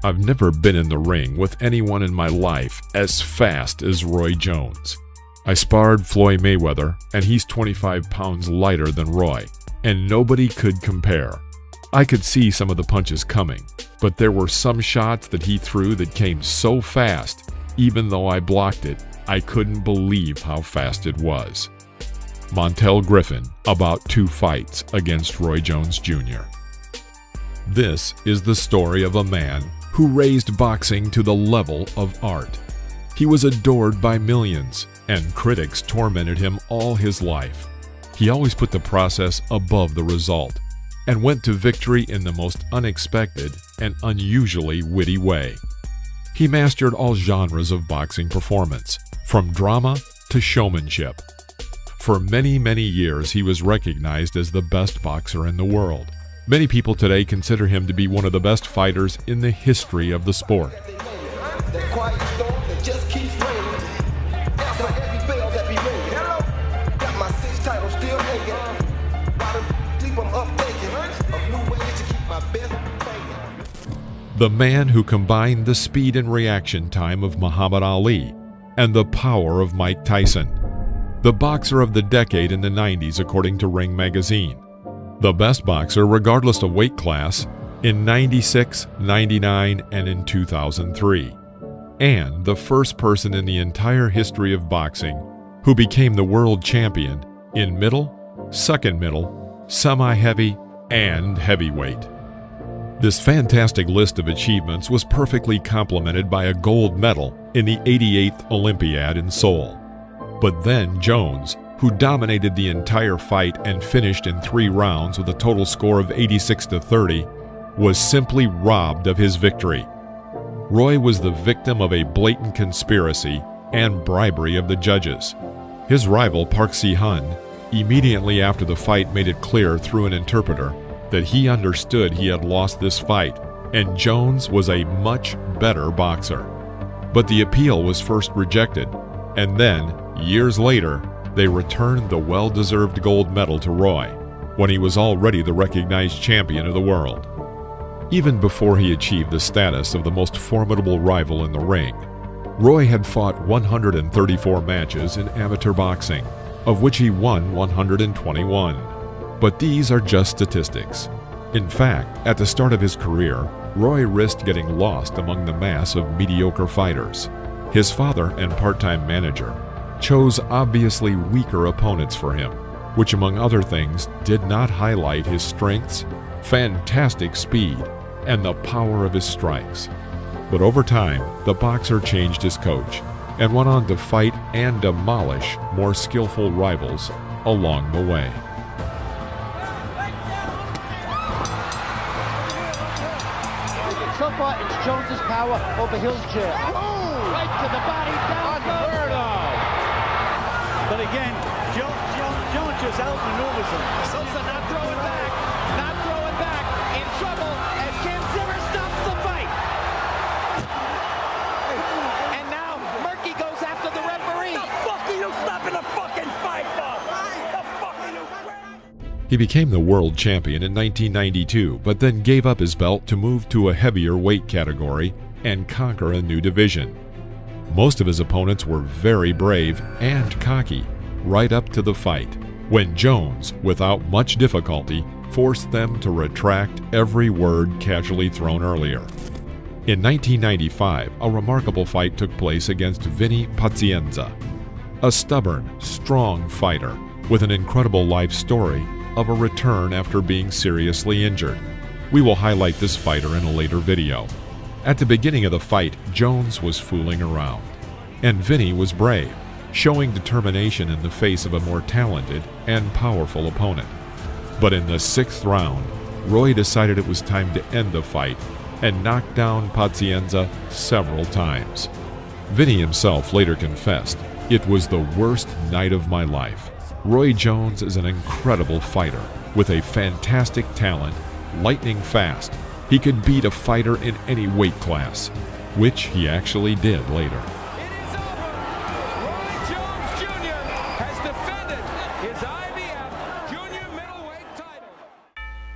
I've never been in the ring with anyone in my life as fast as Roy Jones. I sparred Floyd Mayweather, and he's 25 pounds lighter than Roy, and nobody could compare. I could see some of the punches coming, but there were some shots that he threw that came so fast, even though I blocked it, I couldn't believe how fast it was. Montel Griffin about 2 fights against Roy Jones Jr. This is the story of a man who raised boxing to the level of art. He was adored by millions, and critics tormented him all his life. He always put the process above the result, and went to victory in the most unexpected and unusually witty way. He mastered all genres of boxing performance, from drama to showmanship. For many, many years, he was recognized as the best boxer in the world. Many people today consider him to be one of the best fighters in the history of the sport. The man who combined the speed and reaction time of Muhammad Ali and the power of Mike Tyson. The boxer of the decade in the 90s according to Ring Magazine. The best boxer regardless of weight class in 96, 99, and in 2003. And the first person in the entire history of boxing who became the world champion in middle, second middle, semi-heavy, and heavyweight. This fantastic list of achievements was perfectly complemented by a gold medal in the 88th Olympiad in Seoul. But then Jones, who dominated the entire fight and finished in 3 rounds with a total score of 86-30, was simply robbed of his victory. Roy was the victim of a blatant conspiracy and bribery of the judges. His rival Park Si-hun immediately after the fight made it clear through an interpreter that he understood he had lost this fight and Jones was a much better boxer. But the appeal was first rejected, and then, years later, they returned the well-deserved gold medal to Roy, when he was already the recognized champion of the world. Even before he achieved the status of the most formidable rival in the ring, Roy had fought 134 matches in amateur boxing, of which he won 121. But these are just statistics. In fact, at the start of his career, Roy risked getting lost among the mass of mediocre fighters. His father and part-time manager chose obviously weaker opponents for him, which among other things did not highlight his strengths, fantastic speed, and the power of his strikes. But over time, the boxer changed his coach and went on to fight and demolish more skillful rivals along the way. So far, it's Jones's power over Hill's jab. Right to the body, down unheard of. But again, Jones just outmaneuvers him. Sosa not throwing back, in trouble as Ken Zimmer stops the fight. And now Murky goes after the referee. The fuck are you stopping the fucking fight for? The fuck are you? He became the world champion in 1992, but then gave up his belt to move to a heavier weight category and conquer a new division. Most of his opponents were very brave and cocky right up to the fight, when Jones, without much difficulty, forced them to retract every word casually thrown earlier. In 1995, a remarkable fight took place against Vinny Pazienza, a stubborn, strong fighter with an incredible life story of a return after being seriously injured. We will highlight this fighter in a later video. At the beginning of the fight, Jones was fooling around, and Vinny was brave, showing determination in the face of a more talented and powerful opponent. But in the 6th round, Roy decided it was time to end the fight and knocked down Pazienza several times. Vinny himself later confessed, "It was the worst night of my life." Roy Jones is an incredible fighter with a fantastic talent, lightning fast. He could beat a fighter in any weight class, which he actually did later. It is over. Roy Jones Jr. has defended his IBF Junior Middleweight title.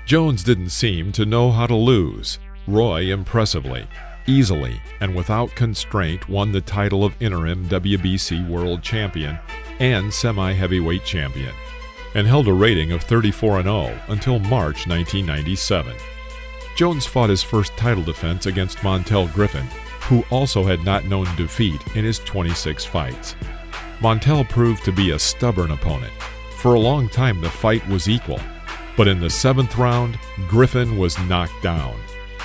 Jones didn't seem to know how to lose. Roy, impressively, easily and without constraint won the title of interim WBC World Champion and semi-heavyweight champion, and held a rating of 34-0 until March 1997. Jones fought his first title defense against Montel Griffin, who also had not known defeat in his 26 fights. Montel proved to be a stubborn opponent. For a long time the fight was equal, but in the 7th round, Griffin was knocked down,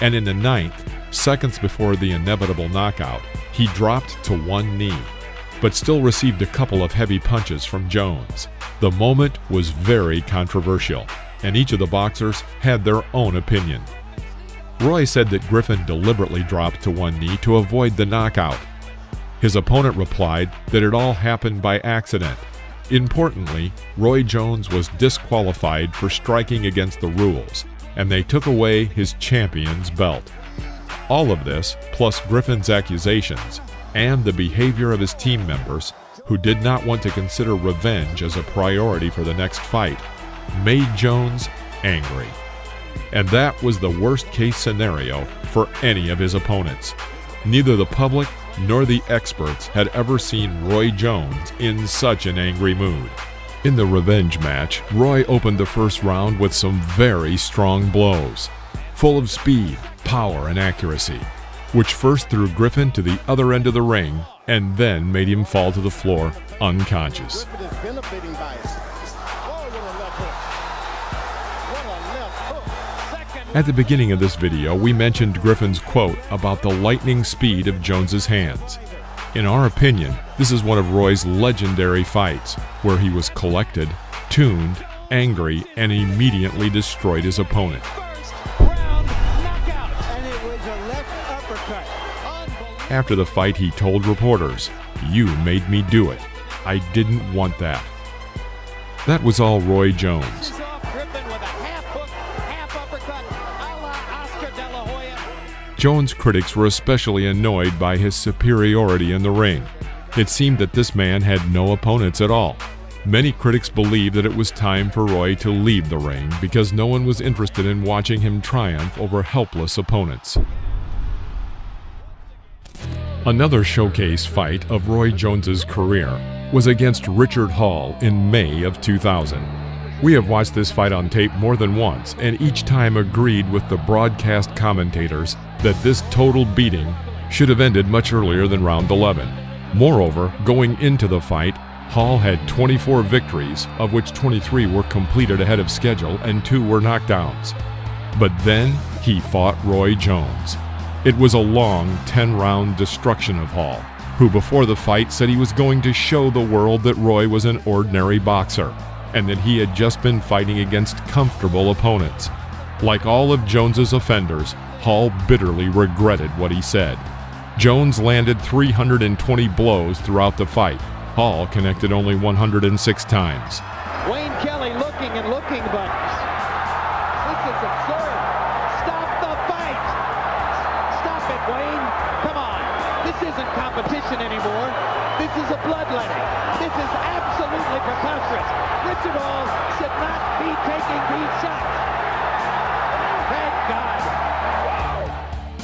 and in the 9th, seconds before the inevitable knockout, he dropped to one knee, but still received a couple of heavy punches from Jones. The moment was very controversial, and each of the boxers had their own opinion. Roy said that Griffin deliberately dropped to one knee to avoid the knockout. His opponent replied that it all happened by accident. Importantly, Roy Jones was disqualified for striking against the rules, and they took away his champion's belt. All of this, plus Griffin's accusations, and the behavior of his team members, who did not want to consider revenge as a priority for the next fight, made Jones angry. And that was the worst-case scenario for any of his opponents. Neither the public nor the experts had ever seen Roy Jones in such an angry mood. In the revenge match, Roy opened the first round with some very strong blows, full of speed, power, and accuracy, which first threw Griffin to the other end of the ring and then made him fall to the floor unconscious. At the beginning of this video, we mentioned Griffin's quote about the lightning speed of Jones's hands. In our opinion, this is one of Roy's legendary fights, where he was collected, tuned, angry, and immediately destroyed his opponent. After the fight, he told reporters, "You made me do it. I didn't want that." That was all Roy Jones. Jones' critics were especially annoyed by his superiority in the ring. It seemed that this man had no opponents at all. Many critics believed that it was time for Roy to leave the ring because no one was interested in watching him triumph over helpless opponents. Another showcase fight of Roy Jones's career was against Richard Hall in May of 2000. We have watched this fight on tape more than once and each time agreed with the broadcast commentators that this total beating should have ended much earlier than round 11. Moreover, going into the fight, Hall had 24 victories, of which 23 were completed ahead of schedule and 2 were knockdowns. But then he fought Roy Jones. It was a long 10-round destruction of Hall, who before the fight said he was going to show the world that Roy was an ordinary boxer and that he had just been fighting against comfortable opponents. Like all of Jones's offenders, Hall bitterly regretted what he said. Jones landed 320 blows throughout the fight. Hall connected only 106 times. Wayne Kelly looking and looking, but this is absurd. Stop the fight. Stop it, Wayne. Come on. This isn't competition anymore. This is a bloodletting. This is absolutely preposterous. Richard Hall should not be taking these shots. Thank God.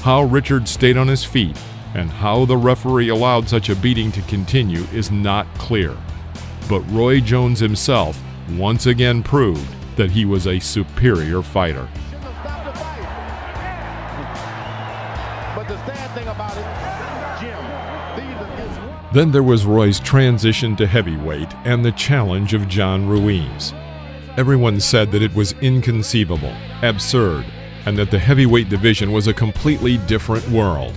How Richard stayed on his feet and how the referee allowed such a beating to continue is not clear. But Roy Jones himself once again proved that he was a superior fighter. But the sad thing about it, Jim, then there was Roy's transition to heavyweight and the challenge of John Ruiz. Everyone said that it was inconceivable, absurd, and that the heavyweight division was a completely different world.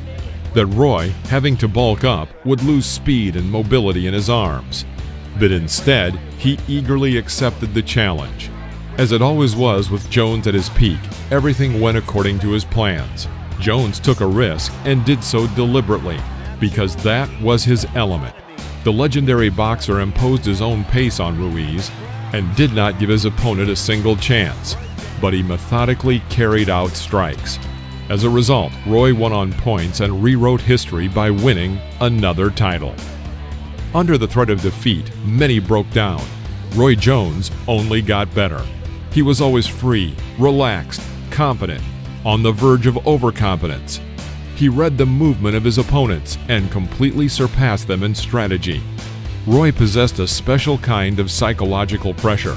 That Roy, having to bulk up, would lose speed and mobility in his arms. But instead, he eagerly accepted the challenge. As it always was with Jones at his peak, everything went according to his plans. Jones took a risk and did so deliberately, because that was his element. The legendary boxer imposed his own pace on Ruiz and did not give his opponent a single chance, but he methodically carried out strikes. As a result, Roy won on points and rewrote history by winning another title. Under the threat of defeat, many broke down. Roy Jones only got better. He was always free, relaxed, confident, on the verge of overconfidence. He read the movement of his opponents and completely surpassed them in strategy. Roy possessed a special kind of psychological pressure.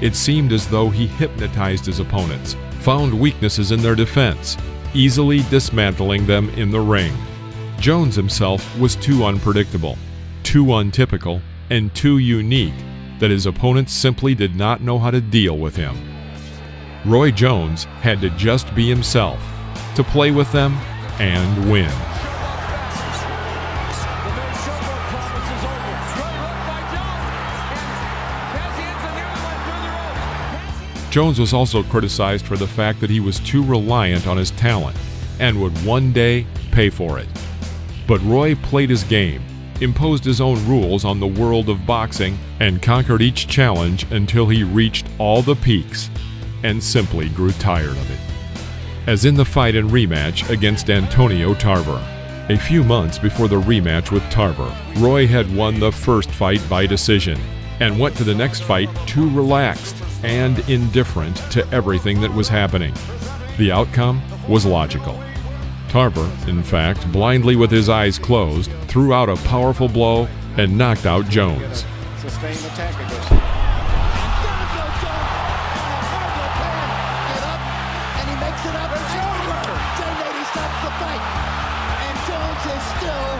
It seemed as though he hypnotized his opponents, found weaknesses in their defense, easily dismantling them in the ring. Jones himself was too unpredictable, too untypical, and too unique that his opponents simply did not know how to deal with him. Roy Jones had to just be himself, to play with them and win. Jones was also criticized for the fact that he was too reliant on his talent and would one day pay for it. But Roy played his game, imposed his own rules on the world of boxing, and conquered each challenge until he reached all the peaks and simply grew tired of it. As in the fight and rematch against Antonio Tarver. A few months before the rematch with Tarver, Roy had won the first fight by decision and went to the next fight too relaxed and indifferent to everything that was happening. The outcome was logical. Tarver, in fact, blindly with his eyes closed, threw out a powerful blow and knocked out Jones. Sustained attack against him. Down goes Jones. Get up, and he makes it up. It's over. Jay Nady stops the fight, and Jones is still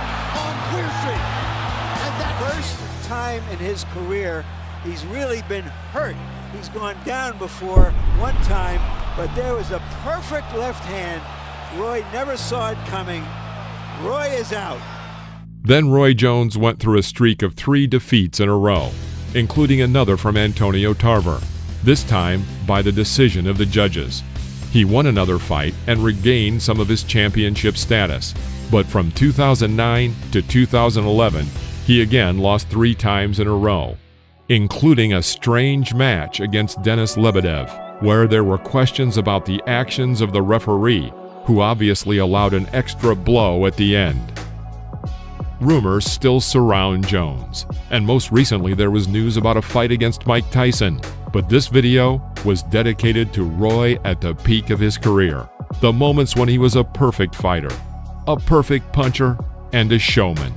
on Queer Street. And that first time in his career, he's really been hurt. He's gone down before one time, but there was a perfect left hand. Roy never saw it coming. Roy is out. Then Roy Jones went through a streak of 3 defeats in a row, including another from Antonio Tarver, this time by the decision of the judges. He won another fight and regained some of his championship status, but from 2009 to 2011, he again lost 3 times in a row, including a strange match against Denis Lebedev, where there were questions about the actions of the referee, who obviously allowed an extra blow at the end. Rumors still surround Jones, and most recently there was news about a fight against Mike Tyson, but this video was dedicated to Roy at the peak of his career, the moments when he was a perfect fighter, a perfect puncher, and a showman.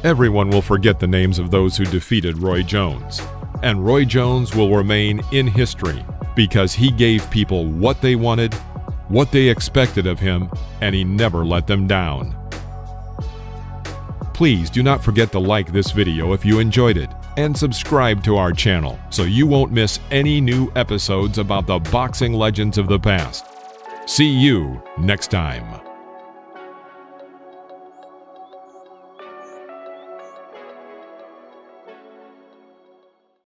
Everyone will forget the names of those who defeated Roy Jones, and Roy Jones will remain in history because he gave people what they wanted, what they expected of him, and he never let them down. Please do not forget to like this video if you enjoyed it, and subscribe to our channel so you won't miss any new episodes about the boxing legends of the past. See you next time.